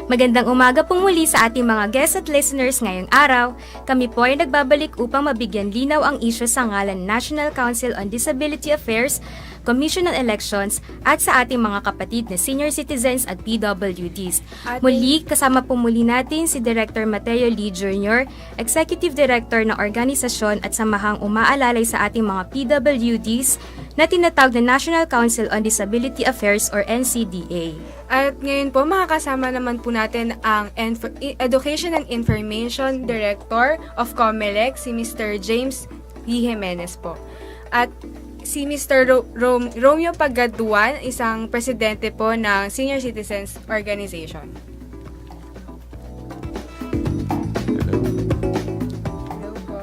Magandang umaga po muli sa ating mga guests at listeners ngayong araw. Kami po ay nagbabalik upang mabigyan linaw ang isyu sa ngalan National Council on Disability Affairs, Commission on Elections at sa ating mga kapatid na senior citizens at PWDs. Muli, kasama po muli natin si Director Mateo Lee Jr., Executive Director ng organisasyon at samahang umaalalay sa ating mga PWDs na tinatawag na National Council on Disability Affairs or NCDA. At ngayon po, makakasama naman po natin ang Education and Information Director of COMELEC, si Mr. James P. Jimenez po. At si Mr. Romeo Pagaduan, isang presidente po ng Senior Citizens Organization. Hello po.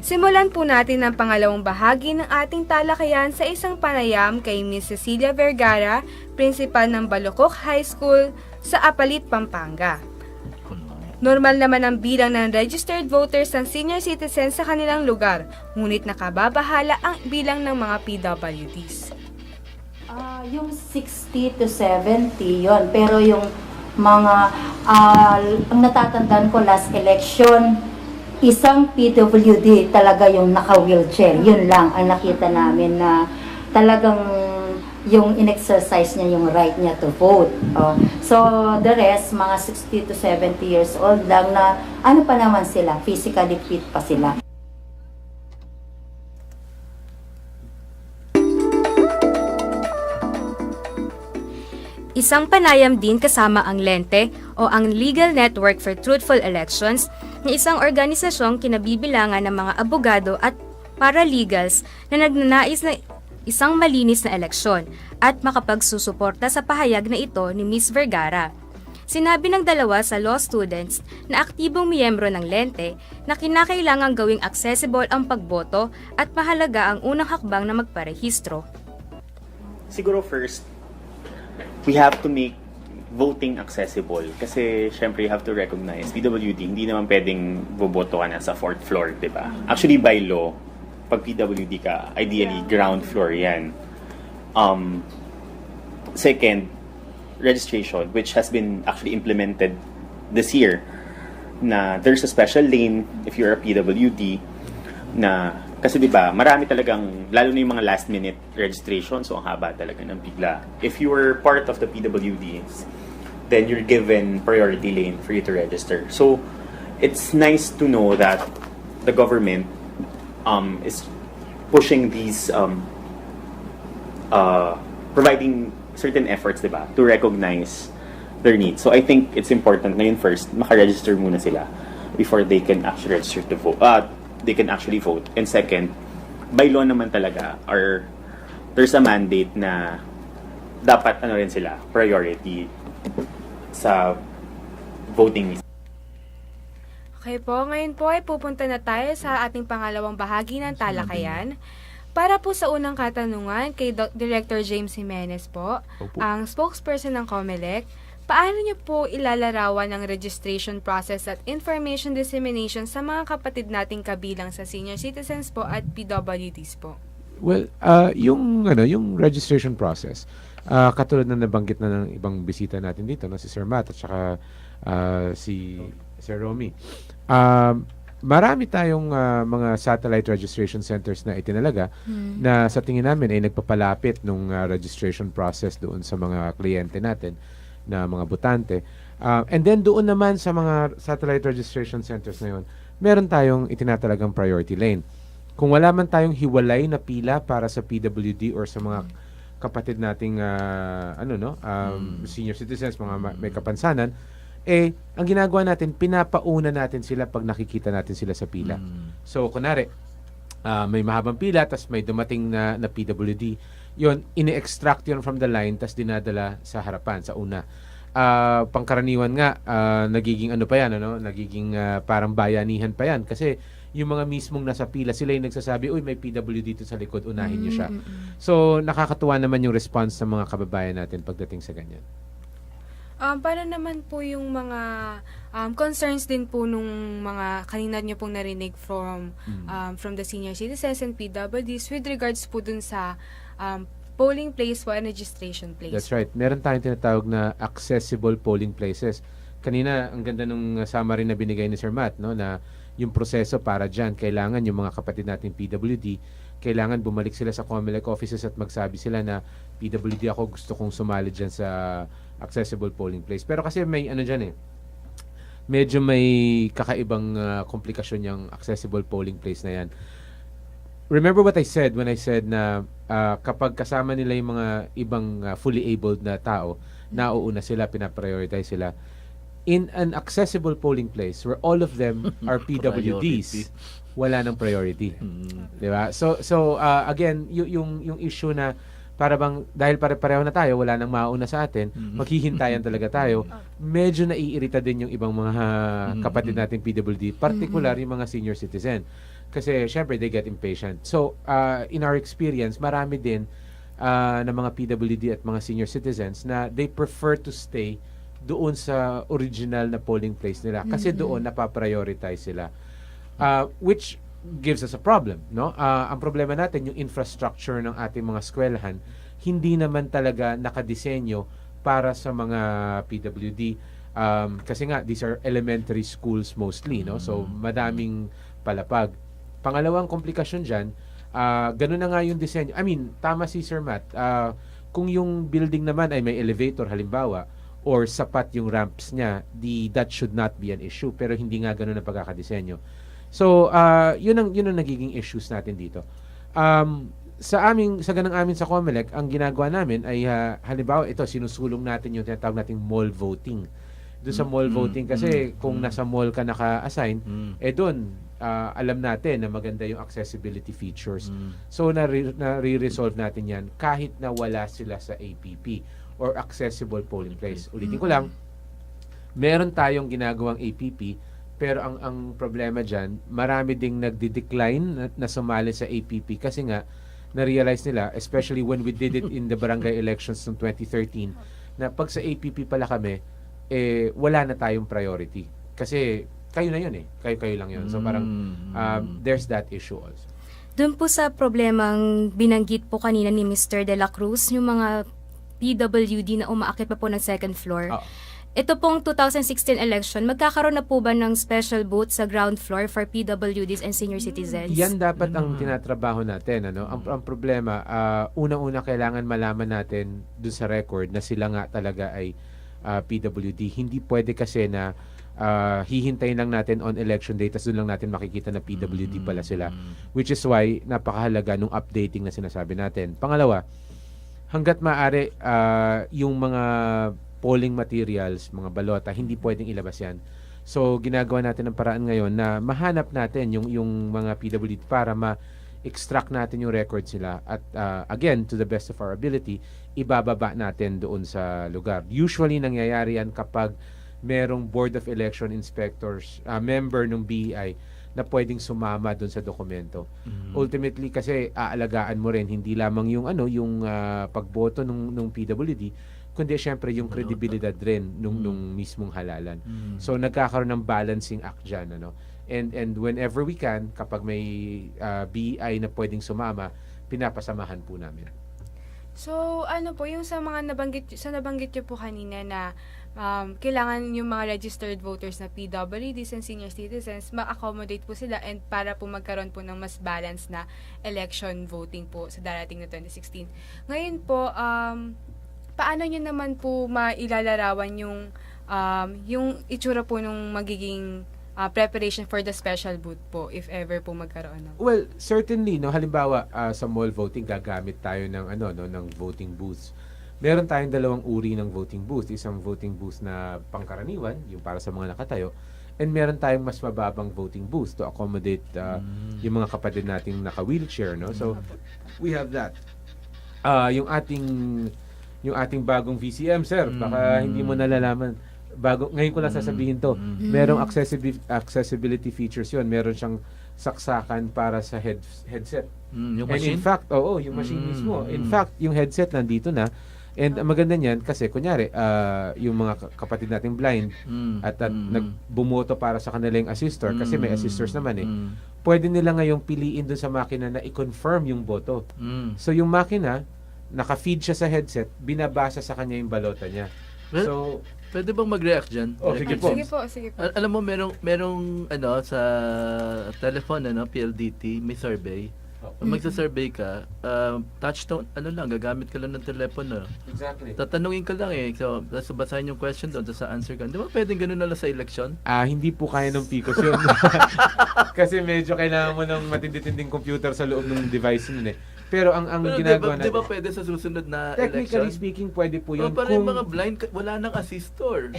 Simulan po natin ang pangalawang bahagi ng ating talakayan sa isang panayam kay Ms. Cecilia Vergara, principal ng Balocok High School sa Apalit, Pampanga. Normal naman ang bilang ng registered voters ng senior citizens sa kanilang lugar, ngunit nakababahala ang bilang ng mga PWDs. Yung 60 to 70 yon, pero yung mga ang natatandaan ko last election, isang PWD talaga yung naka-wheelchair. Yun lang ang nakita namin na talagang yung in-exercise niya yung right niya to vote. So, the rest, mga 60 to 70 years old lang na ano pa naman sila, physically fit pa sila. Isang panayam din kasama ang LENTE o ang Legal Network for Truthful Elections na isang organisasyong kinabibilangan ng mga abogado at paralegals na nagnanais na isang malinis na eleksyon at makapagsusuporta sa pahayag na ito ni Ms. Vergara. Sinabi ng dalawa sa law students na aktibong miyembro ng LENTE na kinakailangang gawing accessible ang pagboto at mahalaga ang unang hakbang na magparehistro. Siguro first, we have to make voting accessible. Kasi, syempre, you have to recognize, PWD, hindi naman pwedeng boboto ka na sa 4th floor, di ba? Actually, by law, pag PWD ka, ideally, ground floor yan. Second, registration, which has been actually implemented this year, na there's a special lane if you're a PWD, na kasi 'di ba, marami talagang lalo na yung mga last minute registration, so ang haba talaga ng pila. If you were part of the PWDs, then you're given priority lane for you to register. So it's nice to know that the government is pushing these providing certain efforts, 'di ba, to recognize their needs. So I think it's important na yun first, maka-register muna sila before they can actually register to vote. They can actually vote. And second, by law naman talaga, or there's a mandate na dapat ano rin sila, priority sa voting. Okay po, ngayon po ay pupunta na tayo sa ating pangalawang bahagi ng talakayan. Para po sa unang katanungan kay Director James Jimenez po, ang spokesperson ng COMELEC, paano niyo po ilalarawan ang registration process at information dissemination sa mga kapatid nating kabilang sa senior citizens po at PWDs po? Well, yung registration process, katulad na nabanggit na ng ibang bisita natin dito, si Sir Matt at saka si Sir Romy. Marami tayong mga satellite registration centers na itinalaga na sa tingin namin ay nagpapalapit nung registration process doon sa mga kliyente natin na mga botante. And then doon naman sa mga satellite registration centers na yun, meron tayong itinatalagang priority lane. Kung wala man tayong hiwalay na pila para sa PWD or sa mga kapatid nating senior citizens, mga may kapansanan, ang ginagawa natin, pinapauna natin sila pag nakikita natin sila sa pila. So, kunwari, may mahabang pila, tas may dumating na PWD, yun, ini-extract yun from the line, tas dinadala sa harapan, sa una. Pangkaraniwan nga, nagiging ano pa yan, nagiging parang bayanihan pa yan. Kasi yung mga mismong nasa pila, sila yung nagsasabi, uy, may PWD dito sa likod, unahin nyo siya. So, nakakatuwa naman yung response ng mga kababayan natin pagdating sa ganyan. Para naman po yung mga concerns din po nung mga kanina nyo pong narinig from the senior citizens and PWDs with regards po dun sa polling place po and registration place. That's right. Meron tayong tinatawag na accessible polling places. Kanina, ang ganda nung summary na binigay ni Sir Matt, no, na yung proseso para dyan, kailangan yung mga kapatid nating PWD, kailangan bumalik sila sa COMELEC offices at magsabi sila na PWD ako, gusto kong sumali dyan sa accessible polling place. Pero kasi may ano dyan medyo may kakaibang komplikasyon yung accessible polling place na yan. Remember what I said when I said na kapag kasama nila yung mga ibang fully abled na tao, nauuna sila, pinaprioritize sila. In an accessible polling place where all of them are PWDs, wala nang priority. Di ba? So again, yung issue na para bang dahil pare-pareho na tayo, wala nang mauna sa atin, maghihintayan talaga tayo. Medyo naiirita din yung ibang mga kapatid nating PWD, particular yung mga senior citizen. Kasi syempre they get impatient. So in our experience, marami din na mga PWD at mga senior citizens na they prefer to stay doon sa original na polling place nila kasi doon napaprioritize sila. Which gives us a problem, no? Ang problema natin yung infrastructure ng ating mga eskwelahan hindi naman talaga nakadisenyo para sa mga PWD kasi nga these are elementary schools mostly, no? So madaming palapag. Pangalawang komplikasyon diyan, ganun na nga yung disenyo. I mean, tama si Sir Matt. Kung yung building naman ay may elevator halimbawa or sapat yung ramps niya, that should not be an issue. Pero hindi nga ganun ang pagkakadisenyo. So, yun ang nagiging issues natin dito. Sa ganang amin sa COMELEC, ang ginagawa namin ay halimbawa ito, sinusulong natin yung tinatawag nating mall voting. Doon sa mall voting kasi kung nasa mall ka naka-assign, doon alam natin na maganda yung accessibility features. So, nare-resolve natin yan kahit na wala sila sa APP or accessible polling place. Ulitin ko lang, meron tayong ginagawang APP, pero ang problema dyan, marami ding nagdi-decline na sumali sa APP kasi nga, na-realize nila, especially when we did it in the barangay elections ng 2013, na pag sa APP pala kami, wala na tayong priority. Kasi kayo na yun kayo lang yun. So parang there's that issue also. Doon po sa problemang binanggit po kanina ni Mr. De La Cruz, yung mga PWD na umaakit pa po ng second floor. Ito pong 2016 election, magkakaroon na po ba ng special booth sa ground floor for PWDs and senior citizens? Yan dapat ang tinatrabaho natin. Ang problema, unang-una kailangan malaman natin dun sa record na sila nga talaga ay PWD. Hindi pwede kasi na hihintayin lang natin on election day tapos doon lang natin makikita na PWD pala sila. Which is why napakahalaga nung updating na sinasabi natin. Pangalawa, hanggat maaari yung mga polling materials, mga balota, hindi pwedeng ilabas yan. So, ginagawa natin ng paraan ngayon na mahanap natin yung mga PWD para ma-extract natin yung records nila. At again, to the best of our ability, ibababa natin doon sa lugar. Usually, nangyayari yan kapag merong Board of Election Inspectors, member ng BEI, na pwedeng sumama doon sa dokumento. Ultimately, kasi aalagaan mo rin, hindi lamang yung pagboto ng PWD, kundi syempre yung kredibilidad rin nung mismong halalan. So nagkakaroon ng balancing act dyan, and whenever we can, kapag may BI na pwedeng sumama, pinapasamahan po namin. So, po, yung sa mga nabanggit nyo po kanina na kailangan yung mga registered voters na PWDs and senior citizens, ma-accommodate po sila and para po magkaroon po ng mas balanced na election voting po sa darating na 2016. Ngayon po, paano nyo naman po mailalarawan yung itsura po nung magiging preparation for the special booth po if ever po magkaroon ng? Well, certainly, halimbawa sa mall voting, gagamit tayo ng ng voting booths. Meron tayong dalawang uri ng voting booth. Isang voting booth na pangkaraniwan, yung para sa mga nakatayo, and meron tayong mas mababang voting booth to accommodate yung mga kapatid nating naka-wheelchair, So, we have that. Yung ating bagong VCM, sir, baka hindi mo nalalaman. Ngayon ko lang sasabihin to. Merong accessibility features yun. Meron siyang saksakan para sa headset. Yung And machine? in fact, yung machine mismo. In fact, yung headset nandito na. And ang maganda niyan kasi kunyari, yung mga kapatid nating blind at nagbumoto para sa kanilang assistor kasi may assistors naman pwede nila ngayong piliin dun sa makina na i-confirm yung boto. So yung makina naka-feed siya sa headset, binabasa sa kanya yung balota niya. Well, So, Pwede bang mag-react dyan? Oh, sige po. Sige po, sige po. Alam mo, merong sa telephone, PLDT, may survey. Pag magsa-survey ka, touch tone, gagamit ka lang ng telepono. exactly. Tatanungin ka lang So, tapos basahin yung question doon, tapos answer ka. Di ba pwedeng ganun na lang sa election? Hindi po kaya ng Picos yun. Kasi medyo kailangan mo ng matindi-tinding computer sa loob ng device nun eh. Pero ang Pero ginagawa di ba natin, pwede sa susunod na technically election? speaking, pwede po yun. Pero yung mga blind, wala nang assistor.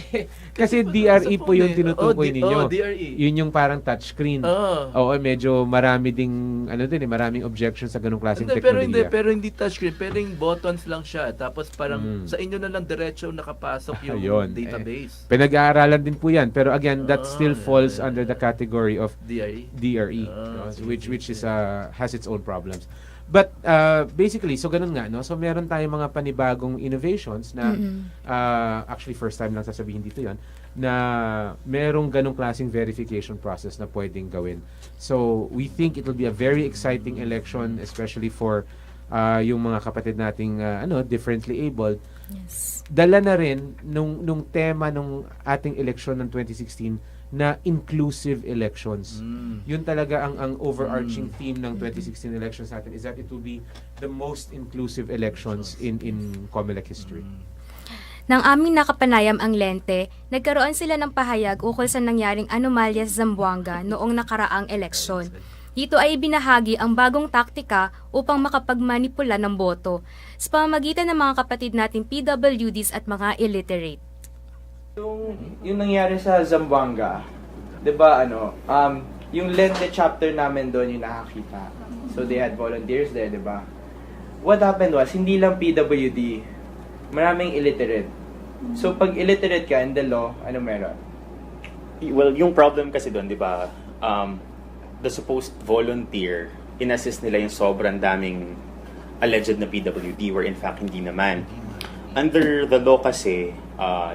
Kasi wala DRE sa po phone yung eh. tinutukoy ninyo. DRE. Yun yung parang touchscreen. Oo, medyo marami ding, maraming objection sa ganung klaseng teknolohiya. Pero hindi touchscreen, pero yung buttons lang siya. Tapos parang sa inyo na lang diretso nakapasok yung Ayun. database. Pinag-aaralan din po yan. Pero again, that still falls under the category of DRE. DRE, which is has its own problems. But basically, so ganun nga, no? So meron tayong mga panibagong innovations na actually first time lang sasabihin dito 'yon na merong ganung klaseng verification process na pwedeng gawin. So we think it will be a very exciting election, especially for yung mga kapatid nating differently abled. Yes. Dala na rin nung tema nung ating election ng 2016 na inclusive elections. Yun talaga ang overarching theme ng 2016 elections natin is that it will be the most inclusive elections in COMELEC history. Nang aming nakapanayam ang Lente, nagkaroon sila ng pahayag ukol sa nangyaring anomalya sa Zamboanga noong nakaraang eleksyon. Dito ay ibinahagi ang bagong taktika upang makapagmanipula ng boto sa pamamagitan ng mga kapatid nating PWDs at mga illiterate. Yung nangyari sa Zamboanga, 'di ba yung Lente chapter namin doon yung nakakita. So they had volunteers there, 'di ba? What happened was hindi lang PWD, maraming illiterate. So pag illiterate ka in the law, ano meron? Well, yung problem kasi doon, di ba, the supposed volunteer, inassist nila yung sobrang daming alleged na PWD where in fact hindi naman. Under the law kasi,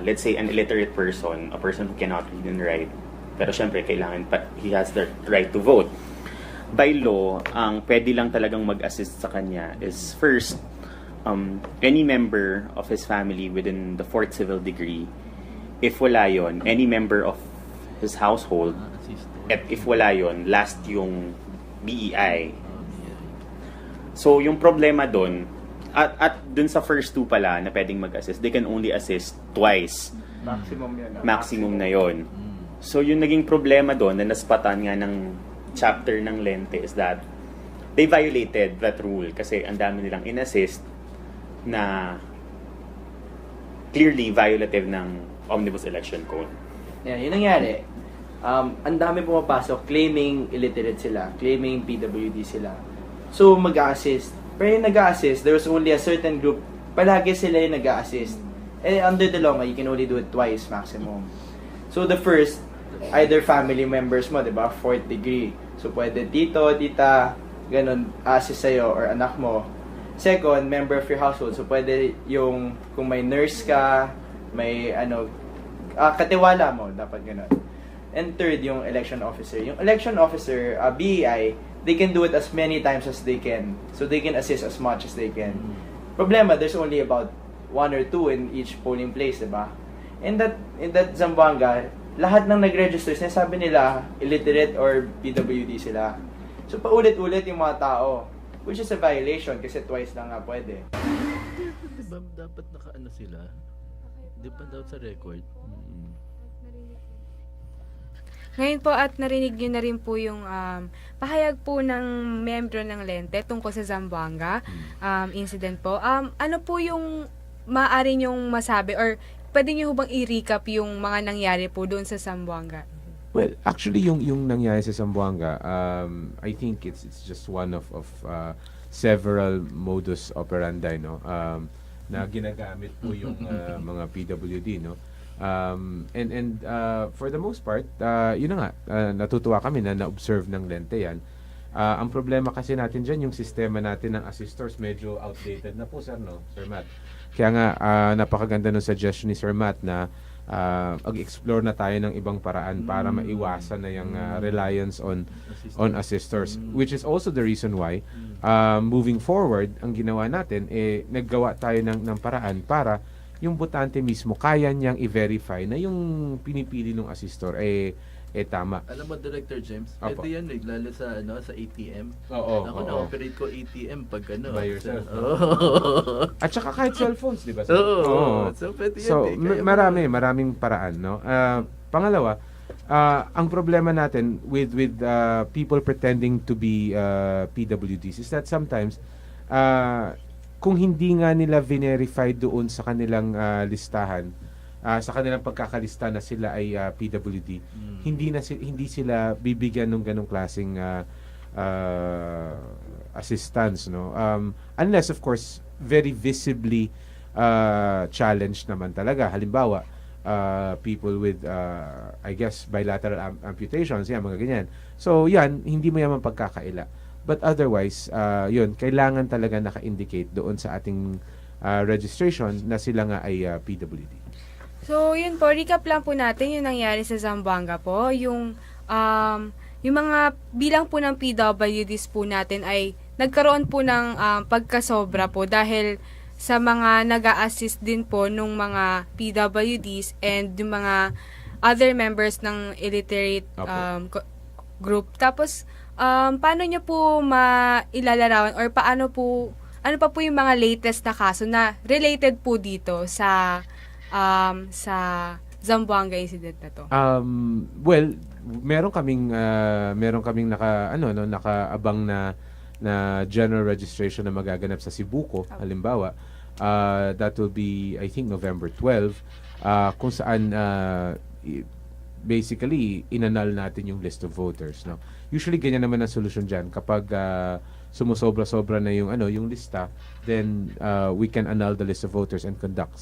let's say an illiterate person, a person who cannot read and write, pero syempre kailangan he has the right to vote. By law, ang pwede lang talagang mag-assist sa kanya is first, any member of his family within the 4th civil degree. If wala yon, any member of his household. At if wala yon, last yung BEI. So yung problema doon, at dun sa first two pala na pwedeng mag-assist, they can only assist twice. Maximum yun. Maximum na yon. So yung naging problema doon na naspatan nga ng chapter ng Lente is that they violated that rule kasi ang dami nilang in-assist na clearly violative ng Omnibus Election Code. Yan, yun nangyari. Ang dami pumapasok, claiming illiterate sila, claiming PWD sila. So, mag-a-assist. Pero yung nag-a-assist, there was only a certain group, palagi sila yung nag-a-assist. Under the law, you can only do it twice maximum. So, the first, either family members mo, di ba, 4th degree. So, pwede tito, tita, ganun, assist sa'yo, or anak mo. Second, member of your household. So, pwede yung, kung may nurse ka, may, katiwala mo, dapat ganun. And third, yung election officer. Yung election officer, BEI, they can do it as many times as they can. So they can assist as much as they can. Problema, there's only about 1 or 2 in each polling place, diba? In that Zamboanga, lahat ng nag-register, sinasabi nila illiterate or PWD sila. So paulit-ulit yung mga tao, which is a violation kasi twice lang nga pwede. Diba dapat naka-ano sila? Di ba daw sa record? Ngayon po at narinig nyo na rin po yung pahayag po ng membro ng Lente tungkol sa Zamboanga incident po. Ano po yung maaari nyong masabi or pwede nyo bang i-recap yung mga nangyari po doon sa Zamboanga? Well, actually yung nangyari sa Zamboanga, I think it's just one of several modus operandi, no, na ginagamit po yung mga PWD, no. And for the most part, yun na nga, natutuwa kami na na-observe ng Lente yan. Ang problema kasi natin dyan, yung sistema natin ng assistors medyo outdated na po, sir, no? Sir Matt. Kaya nga, napakaganda ng suggestion ni Sir Matt na mag-explore na tayo ng ibang paraan para maiwasan na yung reliance on assistors, which is also the reason why moving forward ang ginawa natin naggawa tayo ng paraan para yung botante mismo kaya niyang i-verify na yung pinipili ng assistor tama. Alam mo, Director James, Opo. pwede yan, lalo sa ATM. Oo. Ako na-operate ko ATM pag By yourself. Oo. At saka kahit cellphones, di ba? Oo. So, pwede yan. So, Kaya maraming paraan, no? Pangalawa, ang problema natin with people pretending to be PWDs is that sometimes kung hindi nga nila verify doon sa kanilang listahan, sa kanilang pagkakalista na sila ay PWD, hindi sila bibigyan ng ganong klaseng assistance, no? Unless of course very visibly challenged naman talaga. Halimbawa, people with I guess bilateral amputations, yan, mga ganyan. So yan, hindi mo yaman pagkakaila. But otherwise, yun, kailangan talaga naka-indicate doon sa ating registration na sila nga ay PWD. So, yun po, recap lang po natin yung nangyari sa Zamboanga po. Yung mga bilang po ng PWDs po natin ay nagkaroon po ng pagkasobra po dahil sa mga nag-a-assist din po nung mga PWDs and yung mga other members ng illiterate group. Tapos, paano nyo po mailalarawan or ano pa po yung mga latest na kaso na related po dito sa Zamboanga incident na to? Well, meron kaming nakaabang na general registration na magaganap sa Cebuco, halimbawa. That will be, I think, November 12, kung saan basically inanal natin yung list of voters, no? Usually ganyan naman ang solusyon diyan kapag sumusobra-sobra na yung lista, then we can annul the list of voters and conduct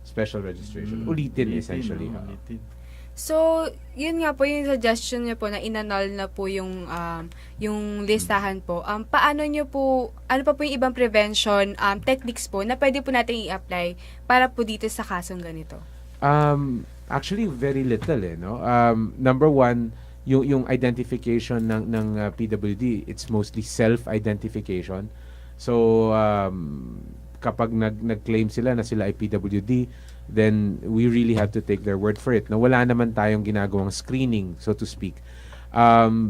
special registration. Ulitin essentially. Ulitin. So, yun nga po yung suggestion niyo po na inannul na po yung listahan po. Paano niyo po, ano pa po yung ibang prevention techniques po na pwede po natin i-apply para po dito sa kasong ganito? Actually, very little, no? Number one, yung identification ng PWD, it's mostly self-identification. So, kapag nag-claim sila na sila ay PWD, then we really have to take their word for it. Na wala naman tayong ginagawang screening, so to speak.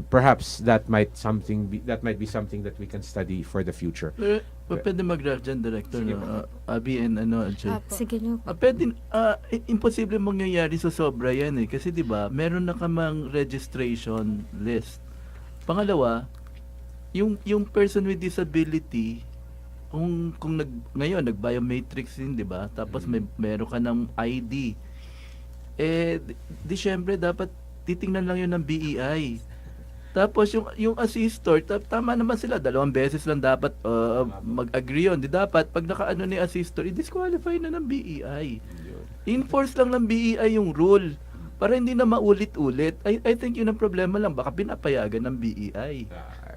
Perhaps that might be something that we can study for the future. Pwede mag-react dyan, Director, no? Abi and Jay. Sige nyo. Pwede, imposible mangyayari sa sobra yan kasi 'di ba, meron na kamang registration list. Pangalawa, yung person with disability, kung ngayon nag-biometrics din, 'di ba? Tapos meron ka ng ID. Di syempre dapat titingnan lang 'yun ng BEI. Tapos yung assistor, tama naman sila, 2 beses lang dapat mag-agree 'yon. Di dapat pag nakaano ni assistor, i-disqualify na ng BEI. Enforce lang ng BEI yung rule para hindi na maulit-ulit. I think yun ang problema lang, baka pinapayagan ng BEI.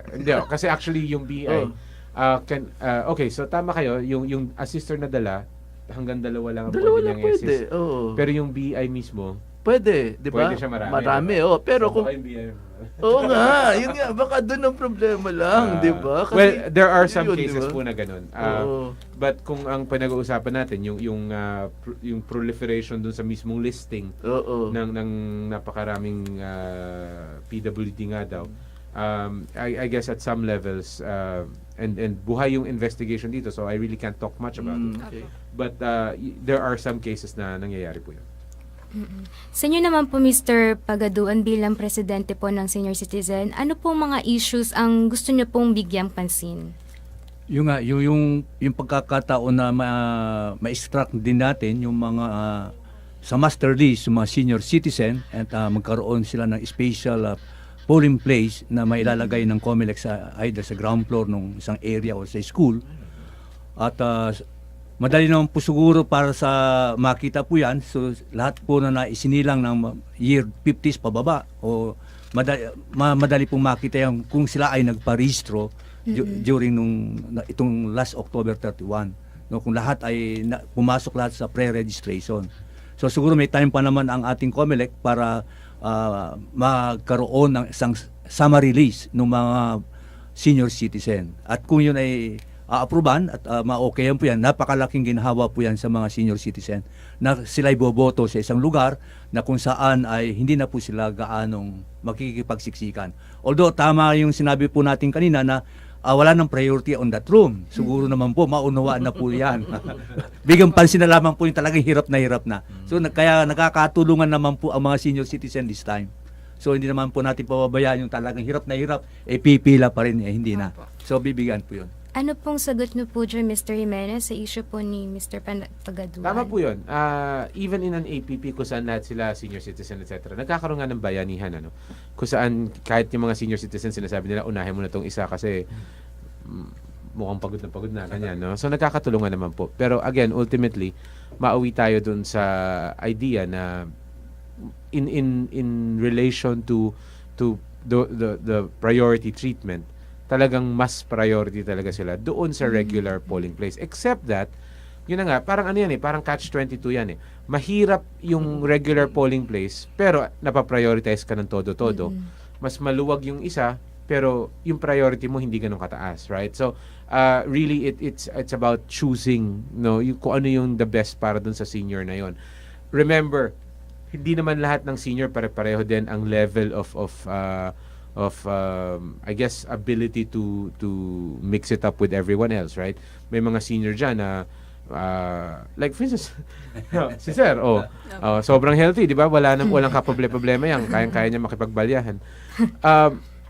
Hindi, kasi actually yung BI okay, so tama kayo, yung assistor na dala hanggang 2 lang ang Dalawa pwede lang niyang pwede. i-assist. Oo. Pero yung BI mismo, Pwede, di ba? pwede siya marami. Oo. Pero So, kung... baka yung BI Oo nga, yun nga. Baka doon ang problema lang, di ba? Kasi well, there are some yun, cases di ba? po na ganun. Oo. But kung ang pinag-uusapan natin, yung proliferation dun sa mismong listing Oo. ng napakaraming PWD nga daw, I guess at some levels, and buhay yung investigation dito, so I really can't talk much about it. Okay. But there are some cases na nangyayari po yun. Sa inyo naman po, Mr. Pagaduan, bilang presidente po ng Senior Citizen, ano po mga issues ang gusto niyo pong bigyang pansin? Yung pagkakataon na ma-extract din natin yung mga sa master list, yung mga senior citizen, at magkaroon sila ng special polling place na mailalagay ng COMELEC either sa ground floor ng isang area o sa school. At madali naman po siguro para sa makita po yan. So lahat po na naisinilang ng year 50s pababa o madali pong makita yan kung sila ay nagparehistro during itong last October 31. No, kung lahat ay pumasok lahat sa pre-registration. So siguro may time pa naman ang ating COMELEC para magkaroon ng isang summary list ng mga senior citizen. At kung yun ay aapruban at ma-okayan po yan, napakalaking ginhawa po yan sa mga senior citizen na sila boboto sa isang lugar na kung saan ay hindi na po sila gaanong makikipagsiksikan. Although tama yung sinabi po natin kanina na wala nang priority on that room. Siguro naman po, maunawaan na po yan. Bigyan pansin na lamang po yung talagang hirap na hirap na. So kaya nakakatulungan naman po ang mga senior citizen this time. So hindi naman po natin pababayaan yung talagang hirap na hirap, pipila pa rin, hindi na. So bibigyan po yun. Ano pong sagot niyo po dyan, Mr. Jimenez, sa issue po ni Mr. Pagaduan? Tama po yun. Even in an APP, kung saan lahat sila senior citizen, etc., nagkakaroon nga ng bayanihan. Ano? Kung saan kahit yung mga senior citizen, sinasabi nila, unahin mo na itong isa kasi mukhang pagod na, ganyan. No? So nagkakatulungan naman po. Pero again, ultimately, mauwi tayo dun sa idea na in relation to the priority treatment, talagang mas priority talaga sila doon sa regular polling place. Except that, yun na nga, parang ano yan parang catch-22 yan Mahirap yung regular polling place, pero napaprioritize ka ng todo-todo. Mas maluwag yung isa, pero yung priority mo hindi ganun kataas, right? So, really, it's about choosing, kung ano yung the best para dun sa senior na yon. Remember, hindi naman lahat ng senior pare-pareho din ang level of I guess ability to mix it up with everyone else, right? May mga senior dyan na like for instance si Sir, sobrang healthy, di ba? Walang kaproblema yan, kayang-kaya niya makipagbalyahan.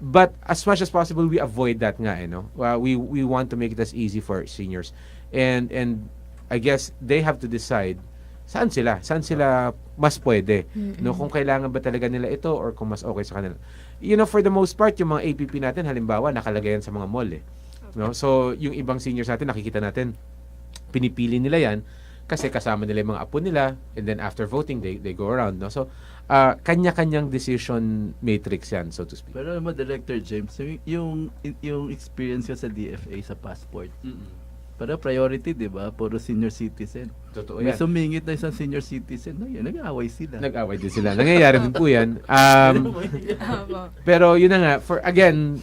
But as much as possible, we avoid that nga, we want to make it as easy for seniors, and I guess they have to decide saan sila mas pwede, kung kailangan ba talaga nila ito or kung mas okay sa kanila. For the most part, yung mga APP natin, halimbawa, nakalagay yan sa mga mall, So, yung ibang seniors natin, nakikita natin, pinipili nila yan kasi kasama nila yung mga apo nila, and then after voting, they go around, So, kanya-kanyang decision matrix yan, so to speak. Pero alam mo, Director James, yung experience ko sa DFA sa passport, para priority, di ba? Puro senior citizen. Totoo May yan. sumingit na isang senior citizen, nag-aaway sila. Nag-away din sila. Nangyayari din po yan. Pero yun na nga, again,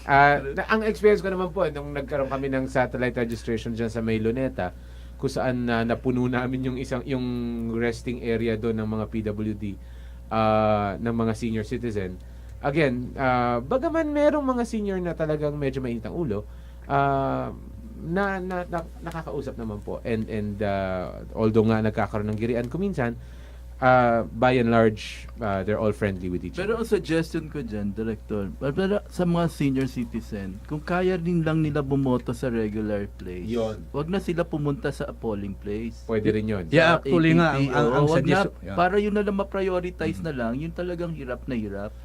ang experience ko naman po, nung nagkaroon kami ng satellite registration dyan sa May Luneta, kung saan napuno namin yung resting area doon ng mga PWD, ng mga senior citizen. Again, bagaman merong mga senior na talagang medyo mainit ang ulo, na nakakausap naman po, and although nga nagkakaroon ng girian kuminsan, by and large, they're all friendly with each Pero other. ang suggestion ko dyan, Director, para sa mga senior citizen, kung kaya din lang nila bumoto sa regular place, Yun. wag na sila pumunta sa polling place. Pwede rin yun. Yeah, actually nga, APP, ang wag na, suggestion, para yun na lang ma-prioritize na lang, yun talagang hirap na hirap.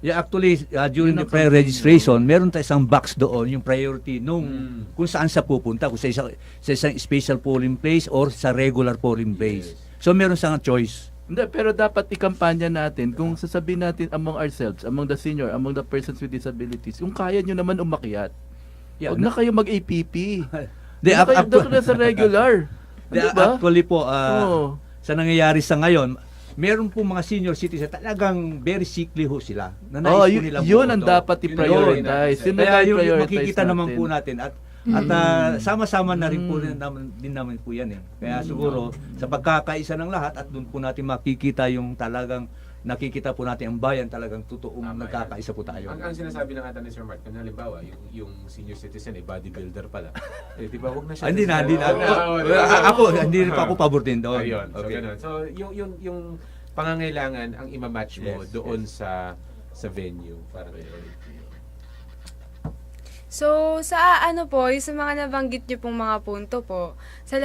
Yeah, actually, during Yun the ang pre-registration, meron tayong isang box doon, yung priority nung kung saan sa pupunta, kung sa isang special polling place or sa regular polling place. So, meron siyang choice. Hindi, pero dapat ikampanya natin kung sasabihin natin among ourselves, among the senior, among the persons with disabilities, kung kaya nyo naman umakyat, Yeah, huwag na kayo mag-APP. Di, Huwag na kayo doon na sa regular. Di, Diba? actually po, Oo. sa nangyayari sa ngayon, meron po mga senior citizen talagang very sickly ho sila. Na Oh, nais po nilang yun ang bumoto. dapat Yun i-prioritize. Yun ang Kaya yung i-prioritize makikita naman po natin at sama-sama na rin po din naman po yan Kaya siguro sa pagkakaisa ng lahat at doon po natin makikita yung talagang nakikita po natin ang bayan talagang totoong nagkakaisa po tayo. Ang sinasabi ng ata ni Sir Mark, kung halimbawa, yung senior citizen bodybuilder pala. Di ba, huwag na siya. Hindi na. Ako, hindi pa ako pabor din doon. Ayun. So, Okay. ganun. So, yung pangangailangan ang ima-match mo doon sa venue. Parang So, sa sa mga nabanggit niyo pong mga punto po, sa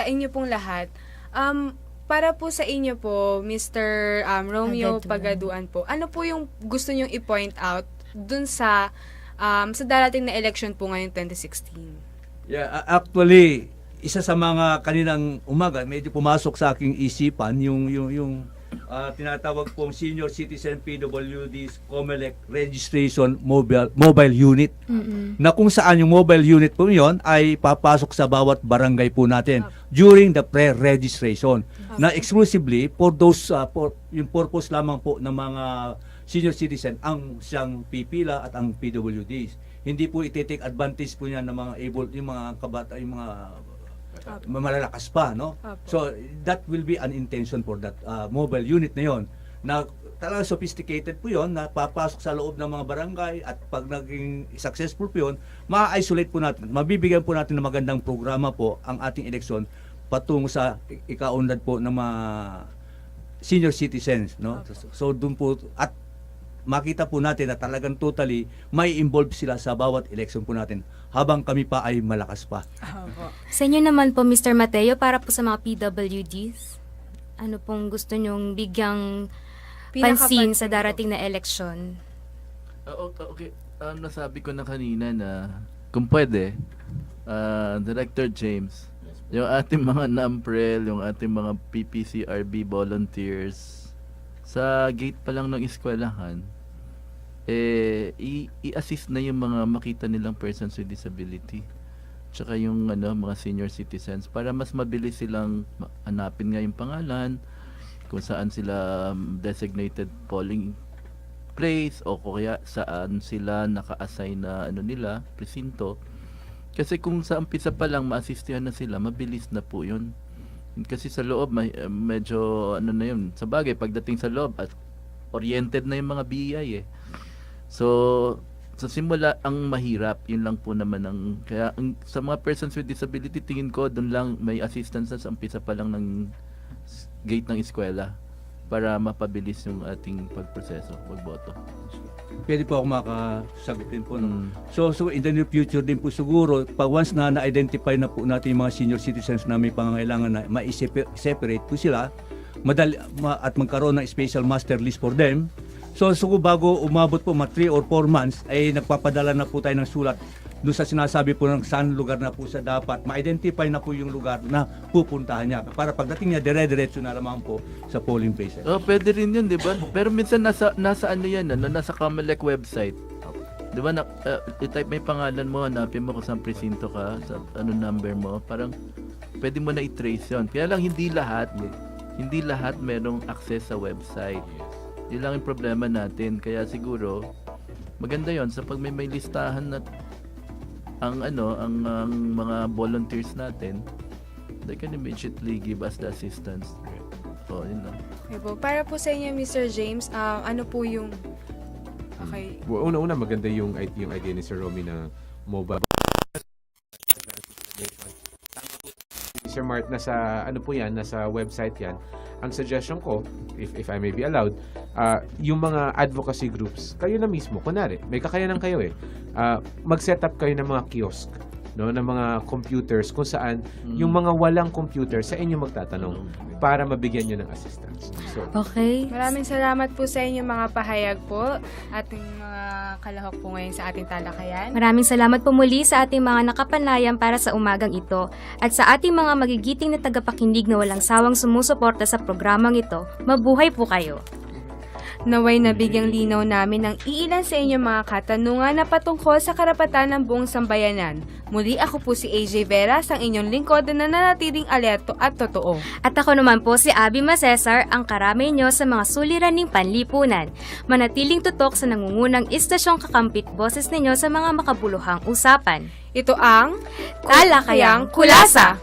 inyo pong lahat, para po sa inyo po, Mr. Romeo Pagaduan po, ano po yung gusto niyong i-point out dun sa darating na election po ngayong 2016? Yeah, actually, isa sa mga kaninang umaga, medyo pumasok sa aking isipan yung tinatawag pong Senior Citizen PWD COMELEC Registration Mobile Unit. Na kung saan yung mobile unit po yun ay papasok sa bawat barangay po natin during the pre-registration. Na exclusively for those, yung purpose lamang po ng mga senior citizen ang siyang pipila at ang PWDs. Hindi po iti-take advantage po niya ng mga yung mga kabata, yung mga malalakas pa, no? So that will be an intention for that mobile unit na yon, na talagang sophisticated po yon, na papasok sa loob ng mga barangay, at pag naging successful po yon, ma-isolate po natin, mabibigyan po natin ng magandang programa po ang ating eleksyon patungo sa ikaunlad po ng mga senior citizens, no? So doon po, at makita po natin na talagang totally may involve sila sa bawat election po natin habang kami pa ay malakas pa. Sa inyo naman po, Mr. Mateo, para po sa mga PWDs, ano pong gusto nyong bigyang pansin sa darating na eleksyon? Okay, nasabi ko na kanina na kung pwede, Director James, yung ating mga NAMPREL, yung ating mga PPCRB volunteers, sa gate pa lang ng eskwelahan, i-assist na yung mga makita nilang persons with disability, tsaka yung mga senior citizens, para mas mabilis silang hanapin nga yung pangalan, kung saan sila designated polling place, o kaya saan sila naka-assign na nila, presinto. Kasi kung sa umpisa pa lang ma-assistihan na sila, mabilis na po yun. Kasi sa loob, medyo na yun. Sa bagay, pagdating sa loob, at oriented na yung mga BI So, sa simula, ang mahirap, yun lang po naman ang, kaya sa mga persons with disability, tingin ko, doon lang may assistance sa umpisa pa lang ng gate ng eskwela para mapabilis yung ating pagproseso, magboto. Pwede po ako makasagot din po. No? So in the near future din po siguro, pag once na na-identify na po natin yung mga senior citizens na may pangangailangan na ma-separate po sila, at magkaroon ng special master list for them. So bago umabot po 3 or 4 months, ay nagpapadala na po tayo ng sulat doon sa sinasabi po ng saan lugar na po sa dapat ma-identify na po yung lugar na pupuntahan niya, para pagdating niya dire-diretso na lamang po sa polling place. Pwede rin yun, di ba? Pero minsan nasa ano yan, nasa COMELEC website. Di ba, i-type mo yung pangalan mo, hanapin mo kung saan presinto ka, sa number mo, parang pwede mo na i-trace yun. Kaya lang hindi lahat merong access sa website. Yun lang yung problema natin. Kaya siguro maganda yon sa pag may listahan na ang mga volunteers natin, they can immediately give us the assistance. So, yun lang. Okay po. Para po sa inyo, Mr. James, ano po yung... Okay. Una-una, maganda yung idea ni Sir Romy na mobile. Sir Mart, nasa nasa website yan. Ang suggestion ko, if I may be allowed, yung mga advocacy groups, kayo na mismo, kunwari, may kakayanan kayo mag-set up kayo ng mga kiosk, no, ng mga computers kung saan yung mga walang computer sa inyo magtatanong para mabigyan nyo ng assistance. So, Okay. Maraming salamat po sa inyo mga pahayag po, ating mga kalahok po ngayon sa ating talakayan. Maraming salamat po muli sa ating mga nakapanayan para sa umagang ito, at sa ating mga magigiting na tagapakinig na walang sawang sumusuporta sa programang ito. Mabuhay po kayo! Naway nabigyang linaw namin ng iilan sa inyong mga katanungan na patungkol sa karapatan ng buong sambayanan. Muli ako po si AJ Veras, ang inyong lingkod na nanatiling alerto at totoo. At ako naman po si Abby Macesar, ang karamay nyo sa mga suliraning panlipunan. Manatiling tutok sa nangungunang istasyong kakampit boses ninyo sa mga makabuluhang usapan. Ito ang Talakayang Kulasa!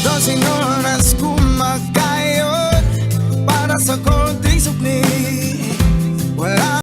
Dos senhoras kumakayod para sa konting sukli.